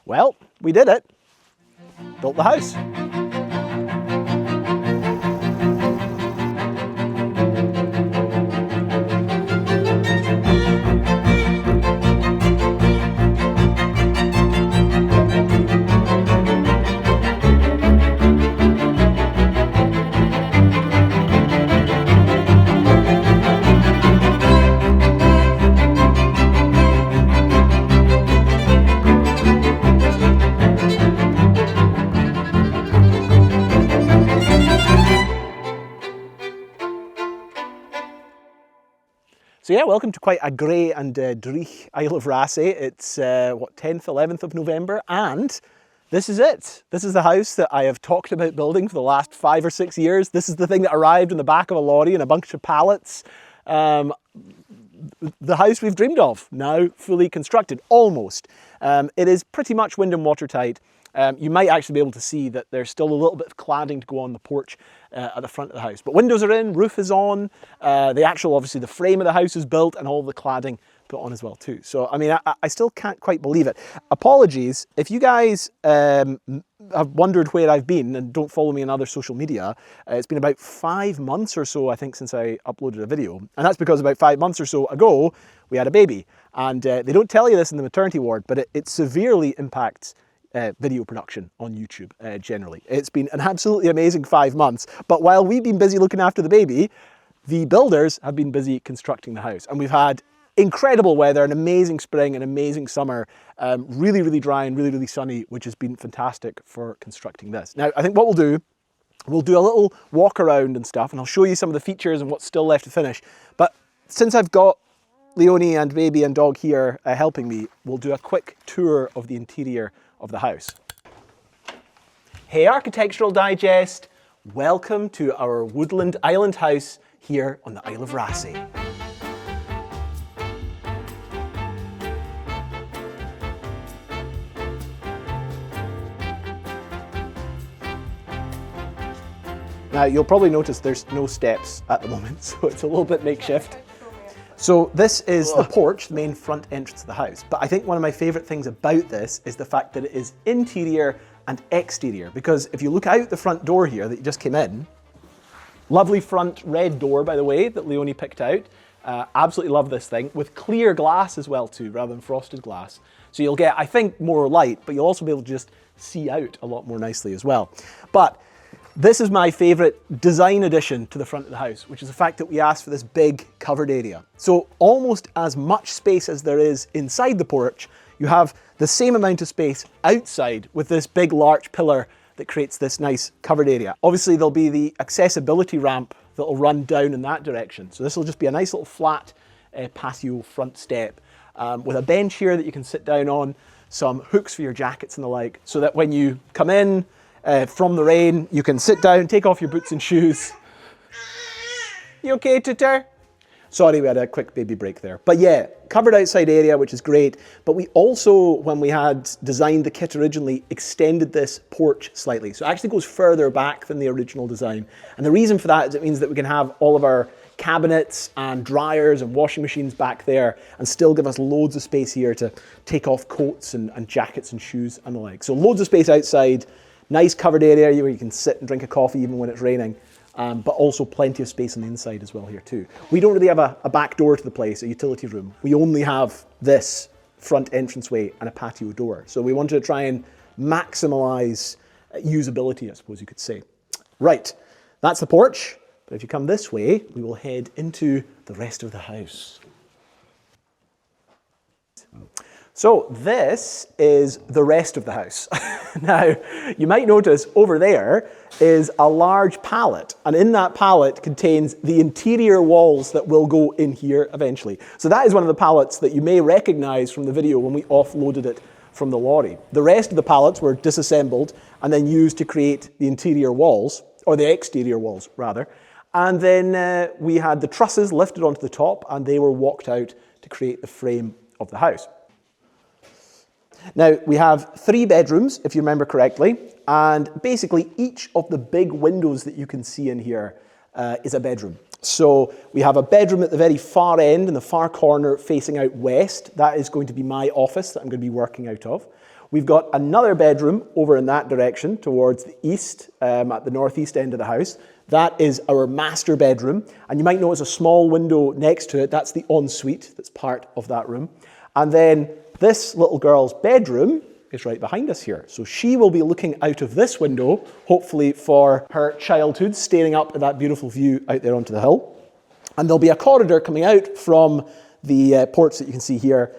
Well, we did it. Built the house. So yeah, welcome to quite a grey and dreich Isle of Raasay. It's what, 10th, 11th of November, and this is it. This is the house that I have talked about building for the last 5 or 6 years. This is the thing that arrived in the back of a lorry and a bunch of pallets. The house we've dreamed of, now fully constructed, almost. It is pretty much wind and watertight. You might actually be able to see that there's still a little bit of cladding to go on the porch at the front of the house. But windows are in, roof is on, obviously the frame of the house is built and all the cladding put on as well too. So, I mean, I still can't quite believe it. Apologies, if you guys have wondered where I've been and don't follow me on other social media, it's been about 5 months or so, I think, since I uploaded a video. And that's because about 5 months or so ago, we had a baby. And they don't tell you this in the maternity ward, but it severely impacts video production on YouTube generally. It's been an absolutely amazing 5 months, but while we've been busy looking after the baby, the builders have been busy constructing the house, and we've had incredible weather, an amazing spring, an amazing summer, really, really dry and really, really sunny, which has been fantastic for constructing this. Now, I think what we'll do a little walk around and stuff, and I'll show you some of the features and what's still left to finish. But since I've got Leonie and baby and dog here helping me, we'll do a quick tour of the interior of the house. Hey Architectural Digest, welcome to our woodland island house here on the Isle of Raasay. Now you'll probably notice there's no steps at the moment, so it's a little bit makeshift. So this is the porch, the main front entrance of the house. But I think one of my favourite things about this is the fact that it is interior and exterior. Because if you look out the front door here that you just came in, lovely front red door, by the way, that Leonie picked out. Absolutely love this thing, with clear glass as well too, rather than frosted glass. So you'll get, I think, more light, but you'll also be able to just see out a lot more nicely as well. But this is my favourite design addition to the front of the house, which is the fact that we asked for this big covered area. So almost as much space as there is inside the porch, you have the same amount of space outside with this big large pillar that creates this nice covered area. Obviously there'll be the accessibility ramp that'll run down in that direction. So this will just be a nice little flat patio front step with a bench here that you can sit down on, some hooks for your jackets and the like, so that when you come in from the rain, you can sit down, take off your boots and shoes. You okay, Tutor? Sorry, we had a quick baby break there. But yeah, covered outside area, which is great. But we also, when we had designed the kit originally, extended this porch slightly. So it actually goes further back than the original design. And the reason for that is it means that we can have all of our cabinets and dryers and washing machines back there and still give us loads of space here to take off coats and jackets and shoes and the like. So loads of space outside. Nice covered area where you can sit and drink a coffee even when it's raining, but also plenty of space on the inside as well here too. We don't really have a back door to the place, a utility room. We only have this front entranceway and a patio door. So we wanted to try and maximize usability, I suppose you could say. Right, that's the porch. But if you come this way, we will head into the rest of the house. So this is the rest of the house. Now, you might notice over there is a large pallet, and in that pallet contains the interior walls that will go in here eventually. So that is one of the pallets that you may recognize from the video when we offloaded it from the lorry. The rest of the pallets were disassembled and then used to create the interior walls, or the exterior walls rather. And then we had the trusses lifted onto the top and they were walked out to create the frame of the house. Now, we have 3 bedrooms, if you remember correctly, and basically each of the big windows that you can see in here is a bedroom. So we have a bedroom at the very far end in the far corner facing out west. That is going to be my office that I'm going to be working out of. We've got another bedroom over in that direction towards the east, at the northeast end of the house. That is our master bedroom. And you might notice a small window next to it. That's the ensuite that's part of that room. And then this little girl's bedroom is right behind us here. So she will be looking out of this window, hopefully for her childhood, staring up at that beautiful view out there onto the hill. And there'll be a corridor coming out from the porch that you can see here,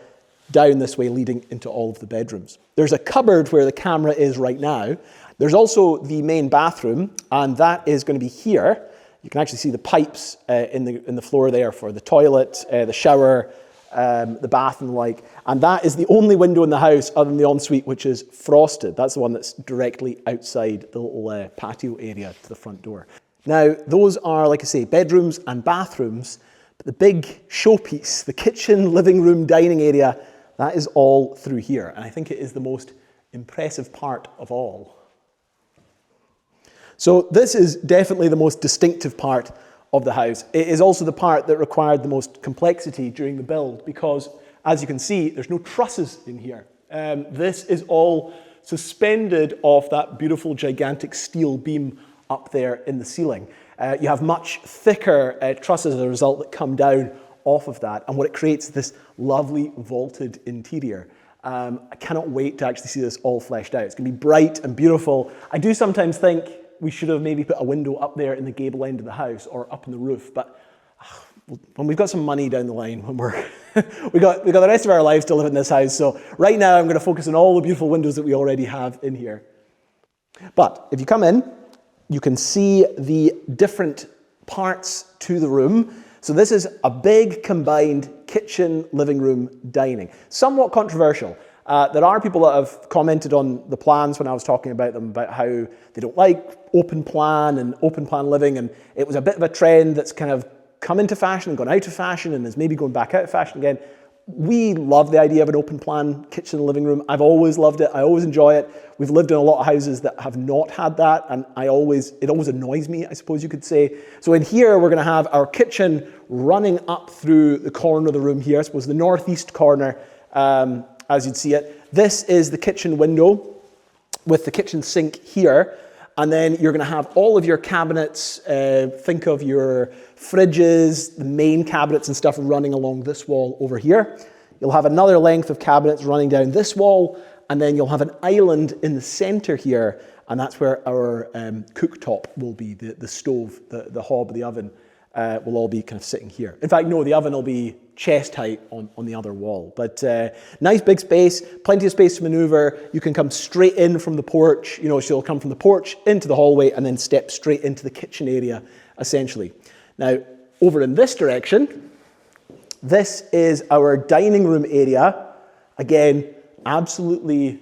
down this way, leading into all of the bedrooms. There's a cupboard where the camera is right now. There's also the main bathroom, and that is going to be here. You can actually see the pipes in the floor there for the toilet, the shower, the bath and the like. And that is the only window in the house other than the ensuite which is frosted. That's the one that's directly outside the little patio area to the front door. Now, those are, like I say, bedrooms and bathrooms, but the big showpiece, the kitchen, living room, dining area, that is all through here. And I think it is the most impressive part of all. So this is definitely the most distinctive part of the house. It is also the part that required the most complexity during the build because, as you can see, there's no trusses in here. This is all suspended off that beautiful gigantic steel beam up there in the ceiling. You have much thicker trusses as a result that come down off of that, and what it creates is this lovely vaulted interior. I cannot wait to actually see this all fleshed out. It's going to be bright and beautiful. I do sometimes think we should have maybe put a window up there in the gable end of the house or up in the roof, but when we've got some money down the line, when we got the rest of our lives to live in this house, so right now I'm going to focus on all the beautiful windows that we already have in here. But if you come in, you can see the different parts to the room. So this is a big combined kitchen, living room, dining. Somewhat controversial. There are people that have commented on the plans when I was talking about them, about how they don't like open plan and open plan living, and it was a bit of a trend that's kind of come into fashion and gone out of fashion and is maybe going back out of fashion again. We love the idea of an open plan kitchen and living room. I've always loved it. I always enjoy it. We've lived in a lot of houses that have not had that, and it always annoys me, I suppose you could say. So in here, we're going to have our kitchen running up through the corner of the room here. I suppose the northeast corner, as you'd see it. This is the kitchen window with the kitchen sink here. And then you're going to have all of your cabinets, think of your fridges, the main cabinets and stuff running along this wall over here. You'll have another length of cabinets running down this wall, and then you'll have an island in the center here, and that's where our cooktop will be, the stove, the hob, the oven will all be kind of sitting here. In fact, no, the oven will be chest height on the other wall. But nice big space, plenty of space to maneuver. You can come straight in from the porch, so you'll come from the porch into the hallway and then step straight into the kitchen area, essentially. Now, over in this direction, this is our dining room area. Again, absolutely,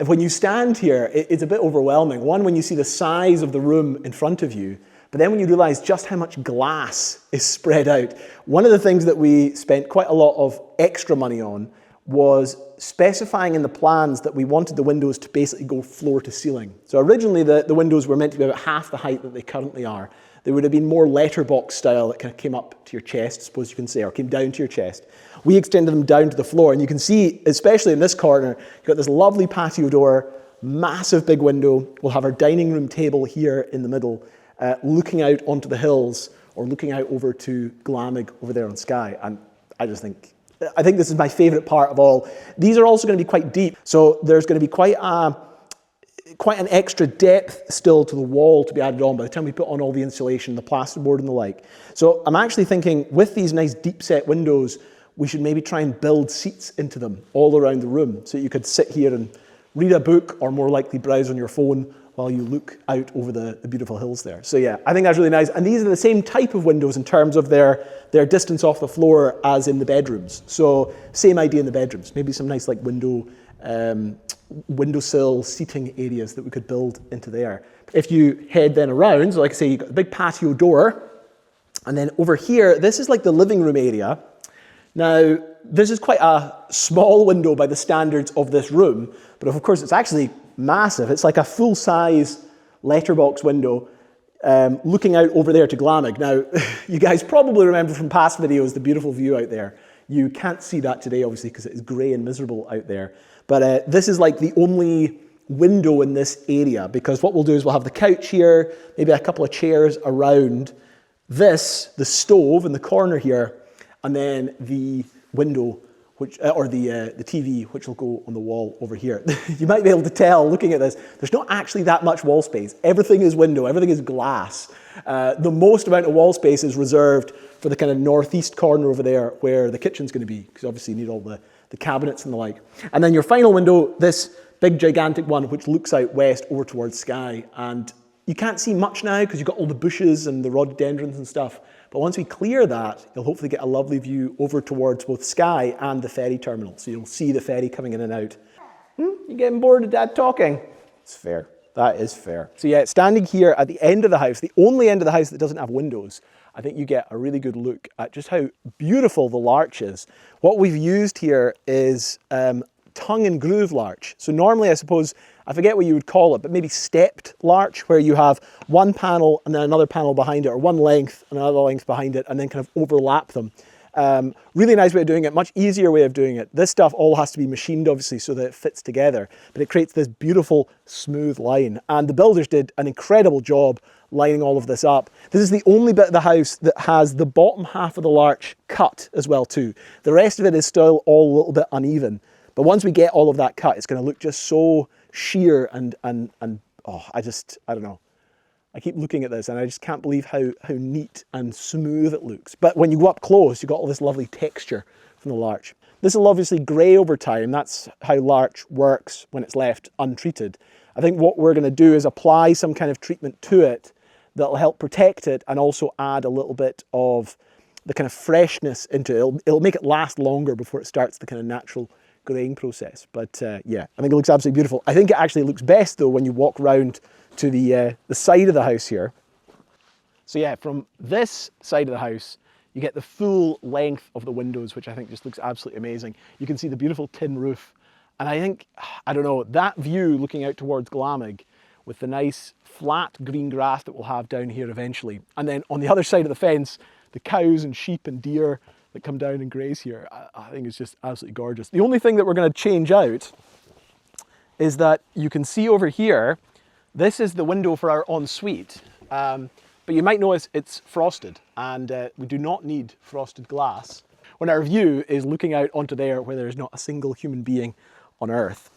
when you stand here, it's a bit overwhelming. One, when you see the size of the room in front of you, but then when you realize just how much glass is spread out. One of the things that we spent quite a lot of extra money on was specifying in the plans that we wanted the windows to basically go floor to ceiling. So originally the windows were meant to be about half the height that they currently are. They would have been more letterbox style that kind of came up to your chest, I suppose you can say, or came down to your chest. We extended them down to the floor, and you can see, especially in this corner, you've got this lovely patio door, massive big window. We'll have our dining room table here in the middle, looking out onto the hills or looking out over to Glamig over there on Skye. And I think this is my favorite part of all. These are also going to be quite deep. So there's going to be quite an extra depth still to the wall to be added on by the time we put on all the insulation, the plasterboard and the like. So I'm actually thinking with these nice deep set windows, we should maybe try and build seats into them all around the room so you could sit here and read a book or more likely browse on your phone while you look out over the beautiful hills there. So yeah, I think that's really nice. And these are the same type of windows in terms of their distance off the floor as in the bedrooms. So same idea in the bedrooms. Maybe some nice like windowsill seating areas that we could build into there. If you head then around, so like I say, you've got the big patio door. And then over here, this is like the living room area. Now, this is quite a small window by the standards of this room, but of course it's actually massive. It's like a full-size letterbox window. looking out over there to Glamig. Now, you guys probably remember from past videos the beautiful view out there. You can't see that today, obviously, because it is grey and miserable out there. But this is like the only window in this area, because what we'll do is we'll have the couch here, maybe a couple of chairs around this, the stove in the corner here, and then the window, which, or the TV, which will go on the wall over here. You might be able to tell, looking at this, there's not actually that much wall space. Everything is window, everything is glass. The most amount of wall space is reserved for the kind of northeast corner over there, where the kitchen's going to be, because obviously you need all the cabinets and the like. And then your final window, this big gigantic one, which looks out west over towards Skye. And you can't see much now because you've got all the bushes and the rhododendrons and stuff. But once we clear that, you'll hopefully get a lovely view over towards both Skye and the ferry terminal. So you'll see the ferry coming in and out. You getting bored of Dad talking? It's fair. That is fair. So yeah, standing here at the end of the house, the only end of the house that doesn't have windows, I think you get a really good look at just how beautiful the larch is. What we've used here is tongue and groove larch. So normally, I suppose, I forget what you would call it, but maybe stepped larch, where you have one panel and then another panel behind it, or one length and another length behind it, and then kind of overlap them. Really nice way of doing it, much easier way of doing it. This stuff all has to be machined, obviously, so that it fits together, but it creates this beautiful, smooth line. And the builders did an incredible job lining all of this up. This is the only bit of the house that has the bottom half of the larch cut as well too. The rest of it is still all a little bit uneven. But once we get all of that cut, it's going to look just so sheer and oh, I don't know. I keep looking at this and I just can't believe how neat and smooth it looks. But when you go up close, you've got all this lovely texture from the larch. This will obviously grey over time. That's how larch works when it's left untreated. I think what we're going to do is apply some kind of treatment to it that'll help protect it and also add a little bit of the kind of freshness into it. It'll make it last longer before it starts the kind of natural greying process. But yeah, I think it looks absolutely beautiful. I think it actually looks best though when you walk round to the side of the house here. So yeah, from this side of the house, you get the full length of the windows, which I think just looks absolutely amazing. You can see the beautiful tin roof. And I think, I don't know, that view looking out towards Glamig with the nice flat green grass that we'll have down here eventually. And then on the other side of the fence, the cows and sheep and deer that come down and graze here, I think it's just absolutely gorgeous. The only thing that we're going to change out is that you can see over here, this is the window for our ensuite. But you might notice it's frosted, and we do not need frosted glass when our view is looking out onto there where there's not a single human being on earth.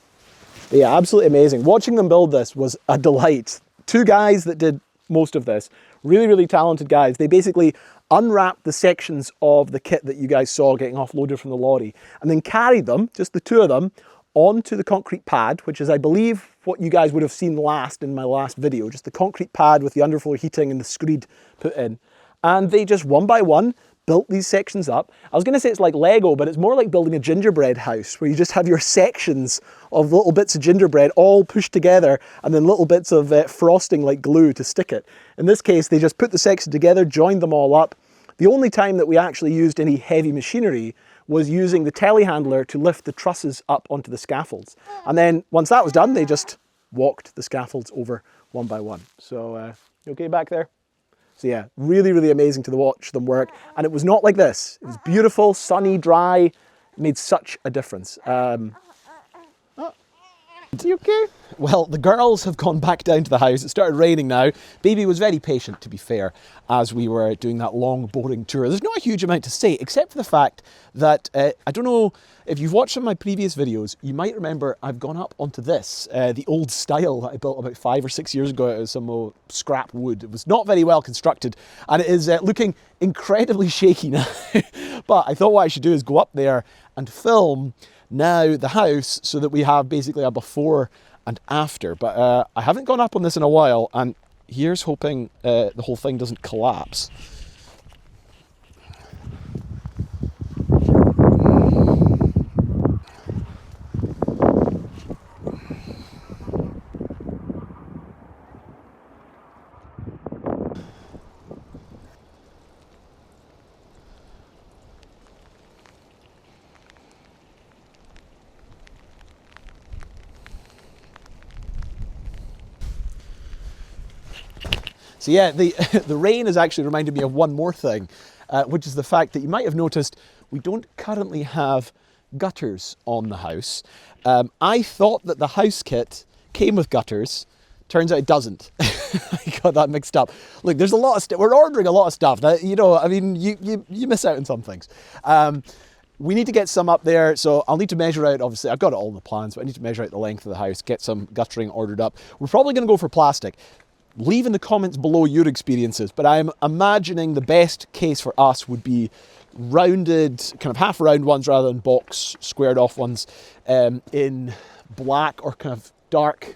But yeah, absolutely amazing. Watching them build this was a delight. Two guys that did most of this, really, really talented guys. They basically unwrapped the sections of the kit that you guys saw getting offloaded from the lorry, and then carried them, just the two of them, onto the concrete pad, which is, I believe, what you guys would have seen last in my last video, just the concrete pad with the underfloor heating and the screed put in. And they just one by one built these sections up. I was going to say it's like Lego, but it's more like building a gingerbread house, where you just have your sections of little bits of gingerbread all pushed together, and then little bits of frosting like glue to stick it. In this case, they just put the sections together, joined them all up. The only time that we actually used any heavy machinery was using the telehandler to lift the trusses up onto the scaffolds. And then once that was done, they just walked the scaffolds over one by one. So, you okay back there? So yeah, really, really amazing to watch them work. And it was not like this. It was beautiful, sunny, dry. It made such a difference. You okay? Well, the girls have gone back down to the house. It started raining now. Baby was very patient, to be fair, as we were doing that long, boring tour. There's not a huge amount to say, except for the fact that, I don't know, if you've watched some of my previous videos, you might remember I've gone up onto this, the old style that I built about 5 or 6 years ago out of some scrap wood. It was not very well constructed, and it is looking incredibly shaky now. But I thought what I should do is go up there and film now the house, so that we have basically a before and after. But I haven't gone up on this in a while, and here's hoping the whole thing doesn't collapse. So yeah, the rain has actually reminded me of one more thing, which is the fact that you might have noticed we don't currently have gutters on the house. I thought that the house kit came with gutters. Turns out it doesn't. I got that mixed up. Look, there's a lot of stuff. We're ordering a lot of stuff. Now, you know, I mean, you miss out on some things. We need to get some up there, so I'll need to measure out, obviously, I've got it all in the plans, but I need to measure out the length of the house, get some guttering ordered up. We're probably going to go for plastic. Leave in the comments below your experiences, but I'm imagining the best case for us would be rounded, kind of half round ones rather than box squared off ones, in black or kind of dark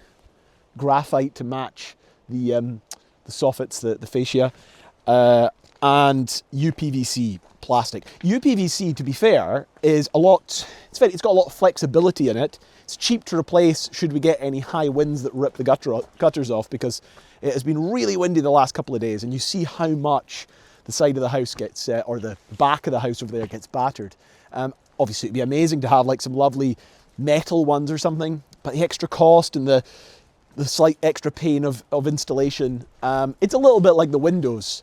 graphite to match the soffits, the fascia, and UPVC plastic. UPVC, to be fair, is it's got a lot of flexibility in it. It's cheap to replace should we get any high winds that rip the gutters off, because it has been really windy the last couple of days, and you see how much the side of the house gets, or the back of the house over there gets battered. Obviously it'd be amazing to have like some lovely metal ones or something, but the extra cost and the slight extra pain of installation, it's a little bit like the windows.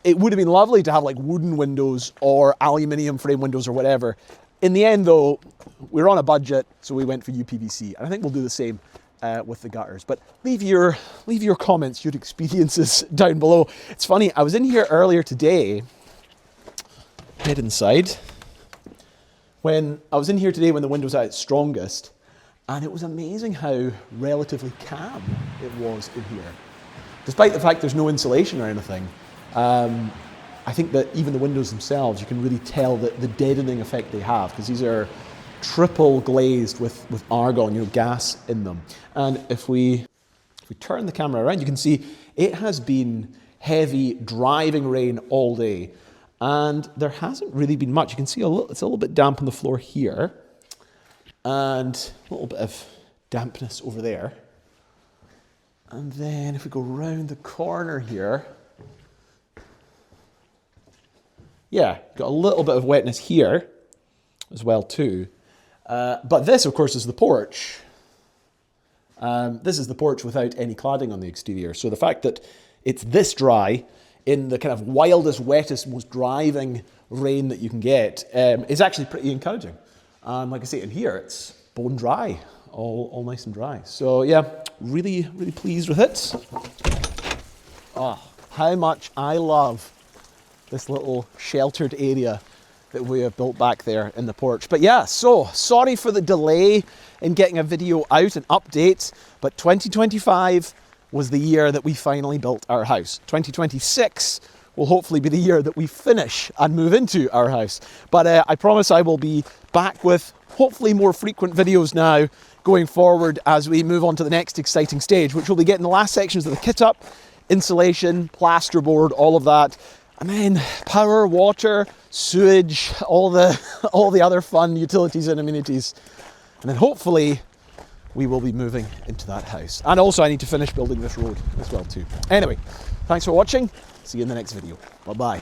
It would have been lovely to have like wooden windows or aluminium frame windows or whatever. In the end though, we were on a budget, so we went for UPVC. And I think we'll do the same with the gutters. But leave your comments, your experiences down below. It's funny, I was in here earlier today, head inside, when the wind was at its strongest, and it was amazing how relatively calm it was in here. Despite the fact there's no insulation or anything, I think that even the windows themselves, you can really tell the deadening effect they have, because these are triple glazed with argon, you know, gas in them. And if we turn the camera around, you can see it has been heavy, driving rain all day, and there hasn't really been much. You can see it's a little bit damp on the floor here, and a little bit of dampness over there. And then if we go round the corner here, yeah, got a little bit of wetness here as well too. But this, of course, is the porch. This is the porch without any cladding on the exterior. So the fact that it's this dry in the kind of wildest, wettest, most driving rain that you can get is actually pretty encouraging. Like I say, in here, it's bone dry, all nice and dry. So yeah, really, really pleased with it. Oh, how much I love this little sheltered area that we have built back there in the porch. But yeah, so sorry for the delay in getting a video out, an update, but 2025 was the year that we finally built our house. 2026 will hopefully be the year that we finish and move into our house. But I promise I will be back with hopefully more frequent videos now going forward as we move on to the next exciting stage, which will be getting the last sections of the kit up, insulation, plasterboard, all of that. And then power, water, sewage, all the other fun utilities and amenities. And then hopefully we will be moving into that house. And also I need to finish building this road as well too. Anyway, thanks for watching. See you in the next video. Bye-bye.